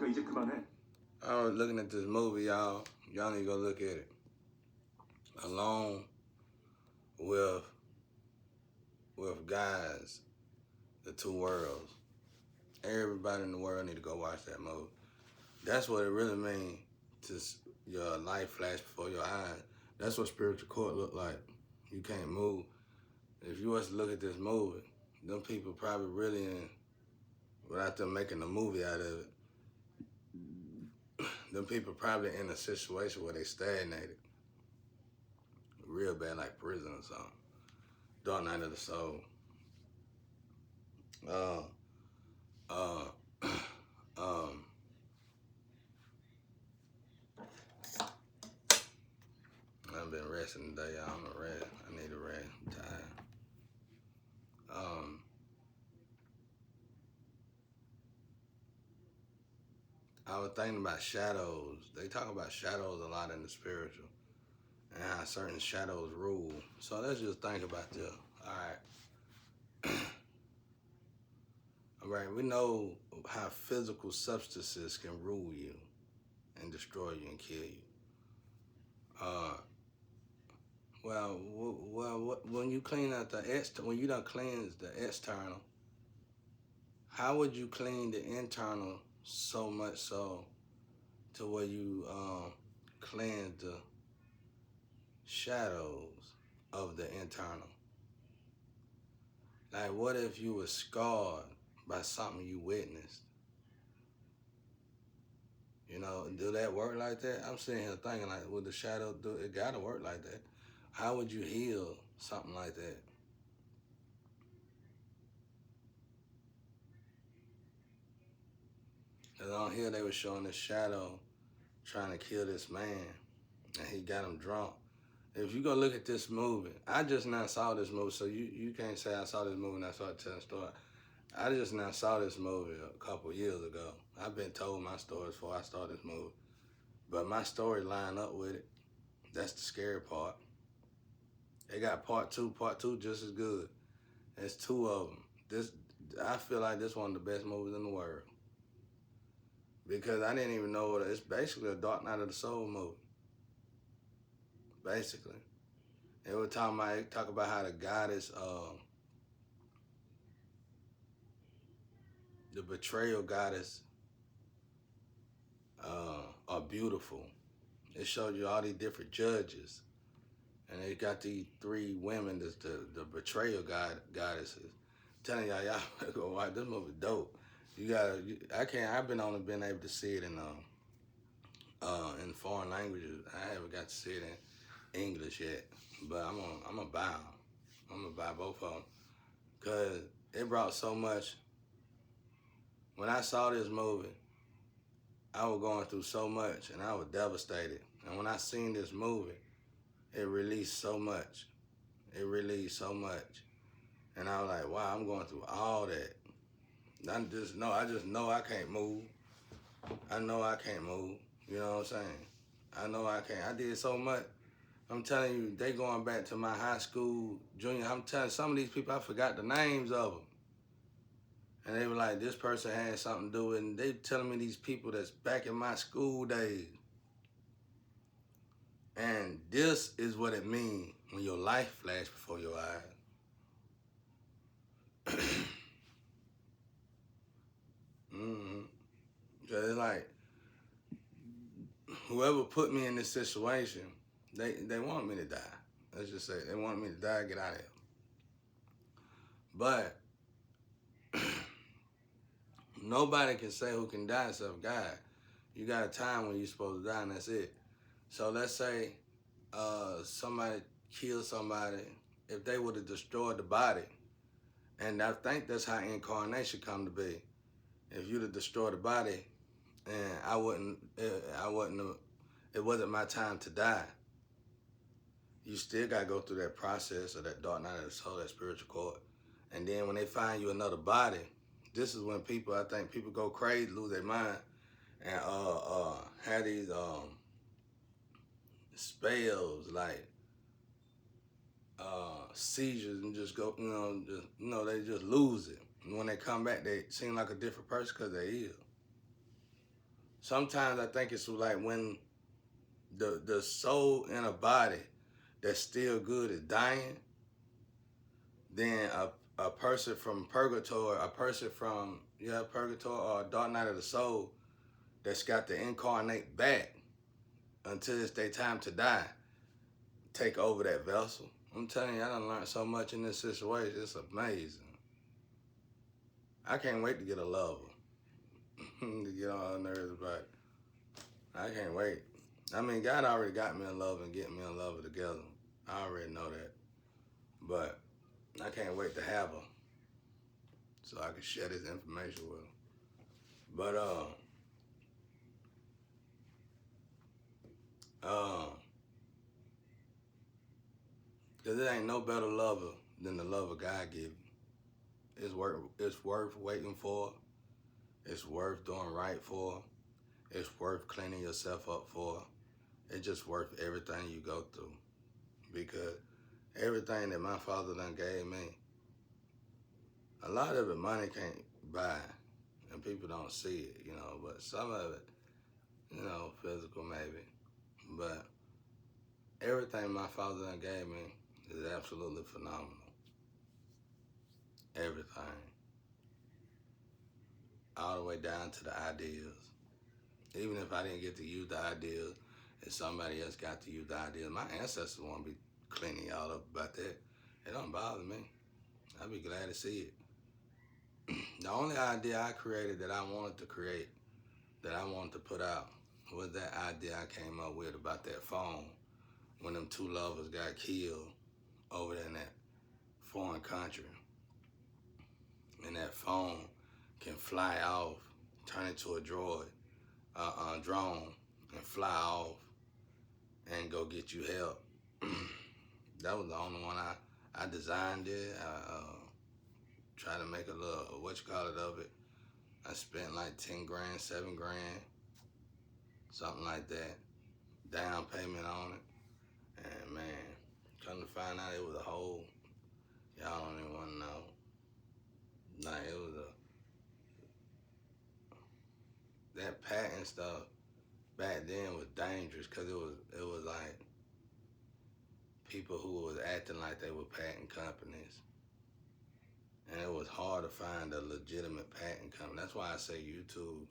이제 그만해. I was looking at this movie, y'all. Y'all need to go look at it. Alone with guys, the two worlds. Everybody in the world need to go watch that movie. That's what it really means to your life flash before your eyes. That's what spiritual court look like. You can't move. If you was to look at this movie, them people probably really in, without them making a movie out of it, them people probably in a situation where they stagnated real bad, like prison or something. Dark Night of the Soul. Uh, uh, um, I've been resting today, y'all. I'm a rest. I need a rest. I'm tired. I was thinking about shadows. They talk about shadows a lot in the spiritual and how certain shadows rule. So let's just think about this. All right. All right, we know how physical substances can rule you and destroy you and kill you. When you clean out when you done cleanse the external, how would you clean the internal so much so to where you cleanse the shadows of the internal? Like, what if you were scarred by something you witnessed? You know, do that work like that? I'm sitting here thinking, like, would the shadow do it? Gotta work like that. How would you heal something like that? Because on here they were showing the shadow trying to kill this man, and he got him drunk. If you go look at this movie, I just now saw this movie, so you can't say I saw this movie and I started telling a story. I just now saw this movie a couple years ago. I've been told my stories before I started this movie, but my story lined up with it. That's the scary part. They got part two just as good. There's two of them. I feel like this one of the best movies in the world because I didn't even know it's basically a Dark Night of the Soul movie. Basically, they were talking about how the goddess, the betrayal goddess, are beautiful. It showed you all these different judges, and they got these three women, the betrayal goddesses. I'm telling y'all better go watch this movie. Dope. I've been only been able to see it in foreign languages. I haven't got to see it in English yet, but I'm gonna buy them. I'm gonna buy both of them because it brought so much. When I saw this movie, I was going through so much and I was devastated. And when I seen this movie, it released so much. It released so much. And I was like, wow, I'm going through all that. I just know I can't move. I know I can't move. You know what I'm saying? I know I can't. I did so much. I'm telling you, they going back to my high school, junior. I'm telling some of these people, I forgot the names of them. And they were like, this person had something to do with it. And they telling me these people that's back in my school days. And this is what it means when your life flash before your eyes. Mm-hmm. Cause it's like, whoever put me in this situation, they want me to die. Let's just say they want me to die, get out of here. But nobody can say who can die except God. You got a time when you're supposed to die, and that's it. So let's say somebody killed somebody. If they would have destroyed the body, and I think that's how incarnation come to be. If you'd have destroyed the body, and it wasn't my time to die. You still gotta go through that process of that Dark Night of the Soul, that spiritual court. And then when they find you another body, this is when I think people go crazy, lose their mind, and have these spells like seizures and just go, they just lose it. And when they come back, they seem like a different person because they're ill. Sometimes I think it's like when the soul in a body that's still good is dying, then a person from purgatory, a person from purgatory or dark night of the soul that's got to incarnate back until it's their time to die, take over that vessel. I'm telling you, I done learned so much in this situation. It's amazing. I can't wait to get a lover. To get on her nerves about it. I can't wait. I mean, God already got me a lover and getting me a lover together. I already know that. But I can't wait to have her so I can share this information with her. But cause it ain't no better lover than the lover God give you. It's worth waiting for. It's worth doing right for. It's worth cleaning yourself up for. It's just worth everything you go through. Because everything that my father done gave me, a lot of it money can't buy. And people don't see it, but some of it, physical maybe. But everything my father done gave me is absolutely phenomenal. Everything. All the way down to the ideas. Even if I didn't get to use the ideas, if somebody else got to use the ideas, my ancestors won't be cleaning y'all up about that. It don't bother me. I'd be glad to see it. The only idea I created that I wanted to create, that I wanted to put out, was that idea I came up with about that phone when them two lovers got killed over there in that foreign country. And that phone can fly off, turn into a drone, and fly off and go get you help. That was the only one I designed it. I tried to make a little, of it. I spent like 10 grand, 7 grand, something like that, down payment on it. And man, come to find out it was a whole, y'all don't even want to know. Like it was that patent stuff back then was dangerous because it was like people who was acting like they were patent companies. And it was hard to find a legitimate patent company. That's why I say YouTube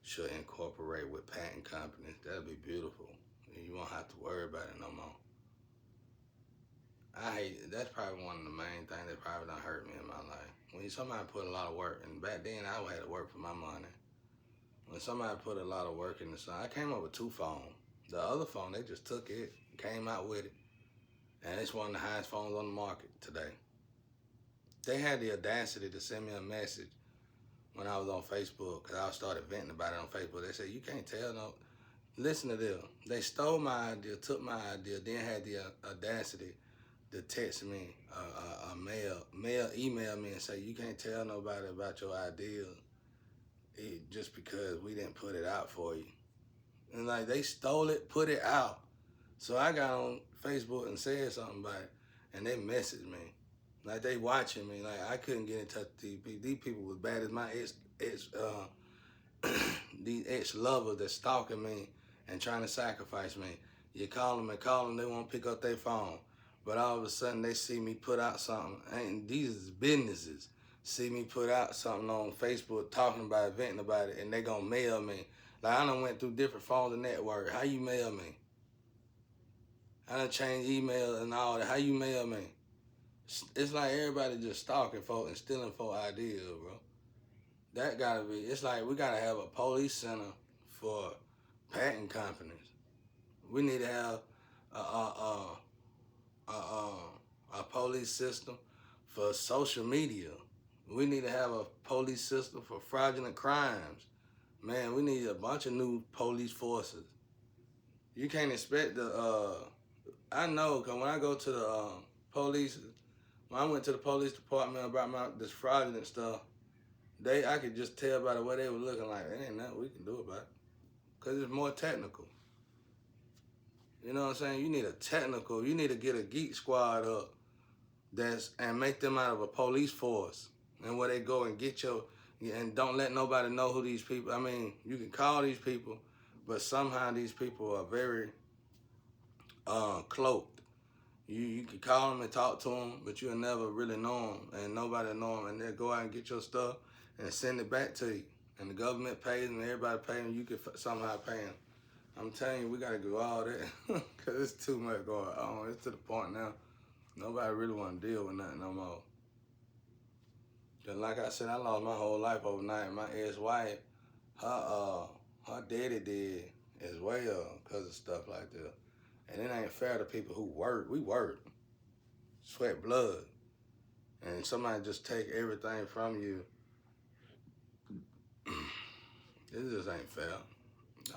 should incorporate with patent companies. That'd be beautiful. You won't have to worry about it no more. I hate it. That's probably one of the main things that probably done hurt me in my life. When somebody put a lot of work, and back then I had to work for my money. When somebody put a lot of work in the sun, I came up with 2 phones. The other phone, they just took it, came out with it, and it's one of the highest phones on the market today. They had the audacity to send me a message when I was on Facebook, because I started venting about it on Facebook. They said, you can't tell no. Listen to them. They stole my idea, took my idea, then had the audacity to text me, email me and say, you can't tell nobody about your idea just because we didn't put it out for you. And like they stole it, put it out. So I got on Facebook and said something about it, and they messaged me. Like they watching me. Like I couldn't get in touch with these people. These people was bad as my these ex-lovers that stalking me and trying to sacrifice me. You call them and call them, they won't pick up their phone. But all of a sudden they see me put out something, and these is businesses, see me put out something on Facebook talking about it, venting about it, and they gonna mail me. Like I done went through different phones and network. How you mail me? I done changed email and all that. How you mail me? It's like everybody just stalking folk and stealing folk ideas, bro. That gotta be, it's like we gotta have a police center for patent companies. We need to have a police system for social media. We need to have a police system for fraudulent crimes. Man, we need a bunch of new police forces. You can't expect I know, because when I go to the police, when I went to the police department about this fraudulent stuff, I could just tell by the way they were looking like, there ain't nothing we can do about it. Because it's more technical. You know what I'm saying? You need you need to get a geek squad up and make them out of a police force. And where they go and get and don't let nobody know who these people. I mean, you can call these people, but somehow these people are very cloaked. You can call them and talk to them, but you'll never really know them, and nobody know them, and they'll go out and get your stuff and send it back to you. And the government pays them, everybody pays them, you can somehow pay them. I'm telling you, we got to do all that because it's too much going on. It's to the point now, nobody really want to deal with nothing no more. Just like I said, I lost my whole life overnight. My ex-wife, her daddy did as well because of stuff like that. And it ain't fair to people who work. We work, sweat blood, and somebody just take everything from you. It just ain't fair.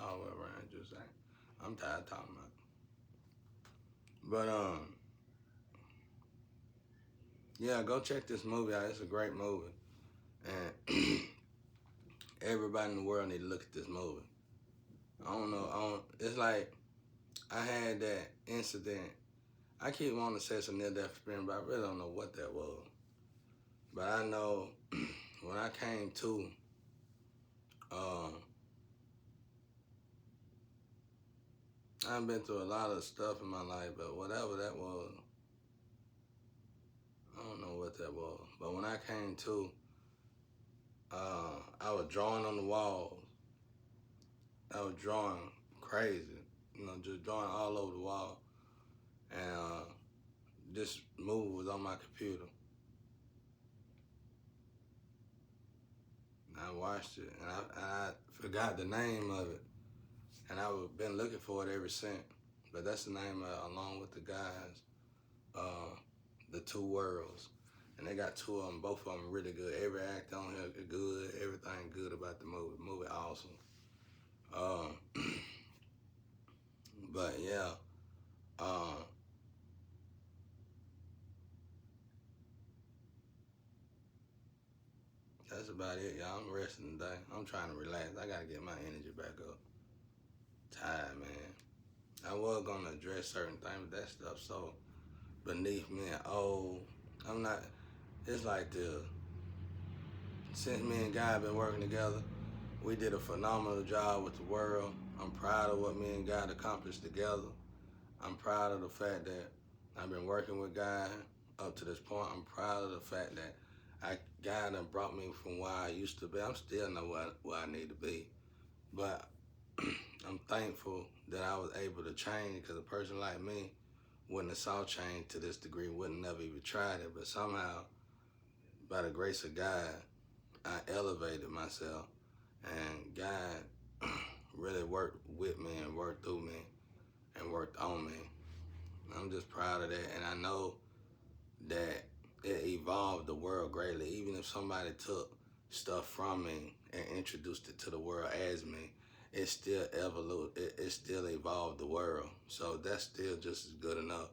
All the way around, just ain't. I'm tired of talking about it. But yeah, go check this movie out. It's a great movie, and everybody in the world need to look at this movie. I don't know. It's like I had that incident. I keep wanting to say it's a near-death experience, but I really don't know what that was. But I know when I came to, I've been through a lot of stuff in my life, but whatever that was, I don't know what that was. But when I came to, I was drawing on the walls. I was drawing crazy, just drawing all over the wall. And this movie was on my computer. And I watched it, and I forgot the name of it. And I've been looking for it ever since. But that's the name of it, along with the guys, The Two Worlds. And they got two of them, both of them really good. Every act on here good, everything good about the movie. Movie awesome. But yeah, that's about it, y'all. I'm resting today. I'm trying to relax. I gotta get my energy back up. Tired, man. I was gonna address certain things, but that stuff so beneath me and old. I'm not. It's like since me and God been working together, we did a phenomenal job with the world. I'm proud of what me and God accomplished together. I'm proud of the fact that I've been working with God up to this point. I'm proud of the fact that God done brought me from where I used to be. I'm still know where I need to be. But I'm thankful that I was able to change, because a person like me wouldn't have saw change to this degree, wouldn't never even tried it. But somehow, by the grace of God, I elevated myself, and God really worked with me and worked through me and worked on me. I'm just proud of that, and I know that it evolved the world greatly. Even if somebody took stuff from me and introduced it to the world as me, it still it still evolved the world. So that's still just as good enough.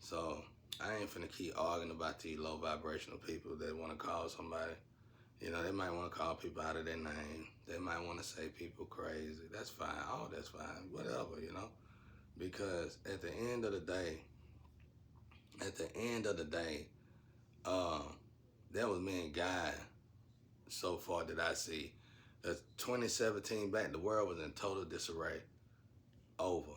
So I ain't finna keep arguing about these low vibrational people that want to call somebody. They might want to call people out of their name. They might want to say people crazy. That's fine. All that's fine. Whatever, Because at the end of the day, that was me and God so far that I see. 2017 back, the world was in total disarray. Over.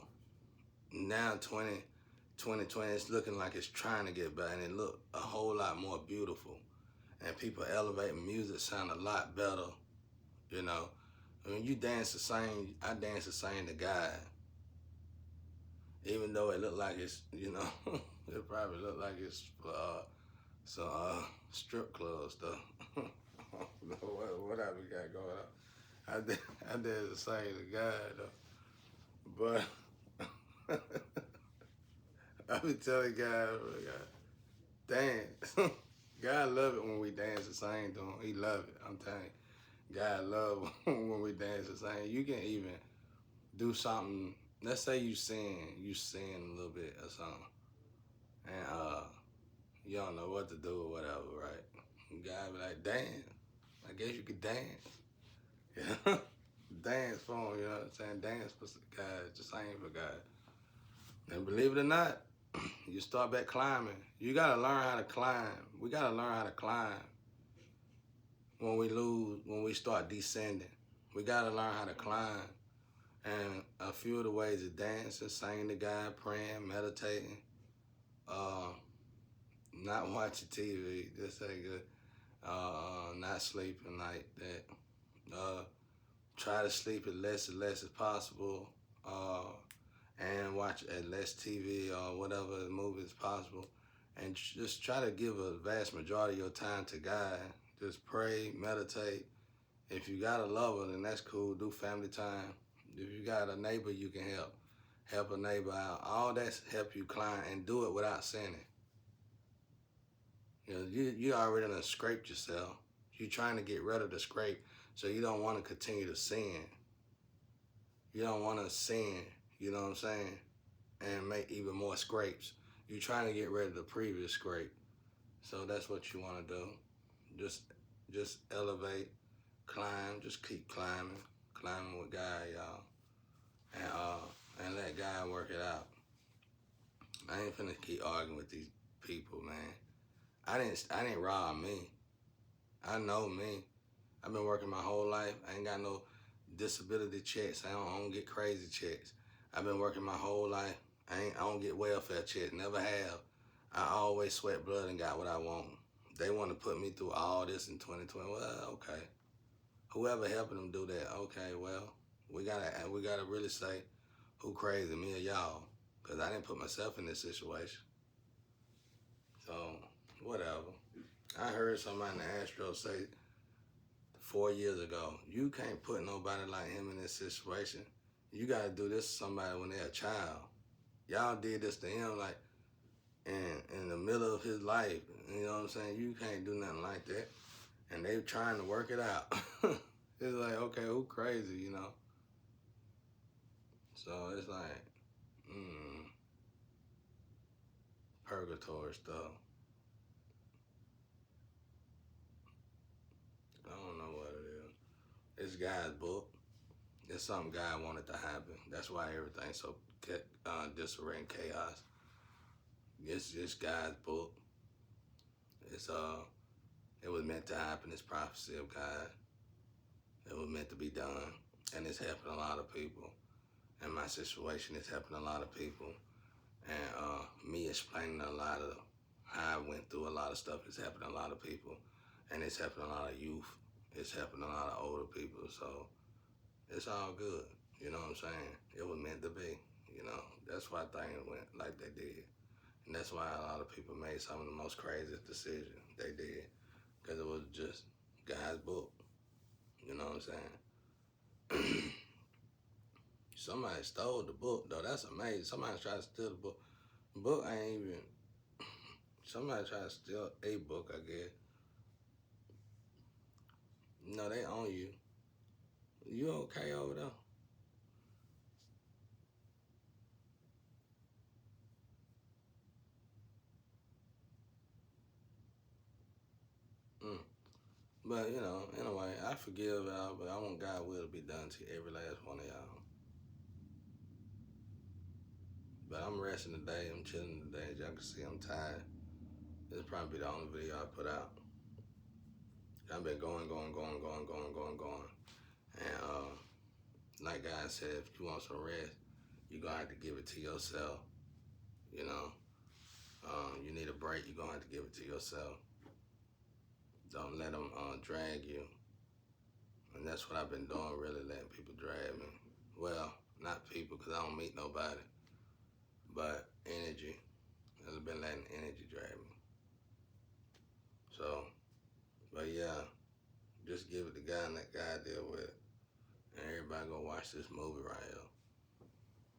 Now 2020, it's looking like it's trying to get better, and it look a whole lot more beautiful. And people elevating music sound a lot better, When you dance the same, I dance the same to God. Even though it look like it's, it probably look like it's some strip club stuff. Whatever we got going on. I did the same to God though. But I be telling God, dance. God love it when we dance the same to him. He love it. I'm telling you. God love when we dance the same. You can even do something. Let's say you sing a little bit or something, and you don't know what to do or whatever, right? God be like, dance. I guess you could dance. Yeah. Dance for him, you know what I'm saying? Dance for God, just sing for God. And believe it or not, you start back climbing. You gotta learn how to climb. We gotta learn how to climb. when we lose, when we start descending. We gotta learn how to climb. And a few of the ways is dancing, singing to God, praying, meditating, uh, not watching TV. This ain't good. Not sleeping like that. Try to sleep as less and less as possible. And watch as less TV or whatever movie as possible. And just try to give a vast majority of your time to God. Just pray, meditate. If you got a lover, then that's cool. Do family time. If you got a neighbor you can help a neighbor out. All that's help you climb and do it without sinning. You know, you already done scraped yourself. You're trying to get rid of the scrape, so you don't want to continue to sin. You don't want to sin, you know what I'm saying, and make even more scrapes. You're trying to get rid of the previous scrape. So that's what you want to do. Just elevate, climb, just keep climbing with God, y'all. And let God work it out. I ain't finna keep arguing with these people, man. I didn't rob me. I know me. I've been working my whole life. I ain't got no disability checks. I don't get crazy checks. I've been working my whole life. I don't get welfare checks. Never have. I always sweat blood and got what I want. They want to put me through all this in 2020. Well, okay. Whoever helping them do that, okay. Well, we gotta really say who crazy, me or y'all, because I didn't put myself in this situation. So whatever. I heard somebody in the Astro say 4 years ago, you can't put nobody like him in this situation. You gotta do this to somebody when they're a child. Y'all did this to him like in the middle of his life. You know what I'm saying? You can't do nothing like that. And they trying to work it out. It's like, okay, who crazy, you know? So it's like, purgatory stuff. I don't know what it is. It's God's book. It's something God wanted to happen. That's why everything's so disarray and chaos. It's just God's book. It's it was meant to happen. It's prophecy of God. It was meant to be done, and it's helping a lot of people. And my situation is helping a lot of people. And me explaining a lot of how I went through a lot of stuff is helping a lot of people, and it's helping a lot of youth. It's helping a lot of older people. So it's all good. You know what I'm saying? It was meant to be. You know, that's why things went like they did. And that's why a lot of people made some of the most craziest decisions they did. Because it was just God's book. You know what I'm saying? Somebody stole the book, though. That's amazing. Somebody tried to steal the book. The book ain't even... Somebody tried to steal a book, I guess. No, they own you. You okay over there? Mm. But, you know, anyway, I forgive y'all, but I want God's will to be done to every last one of y'all. But I'm resting today. I'm chilling today. As y'all can see, I'm tired. This will probably be the only video I put out. I've been going. And like God said, if you want some rest, you're going to have to give it to yourself. You know, you need a break, you're going to have to give it to yourself. Don't let them drag you. And that's what I've been doing, really letting people drag me. Well, not people, because I don't meet nobody. But energy. I've been letting energy drag me. So, but yeah, just give it to God and let God deal with it. And everybody go watch this movie right here.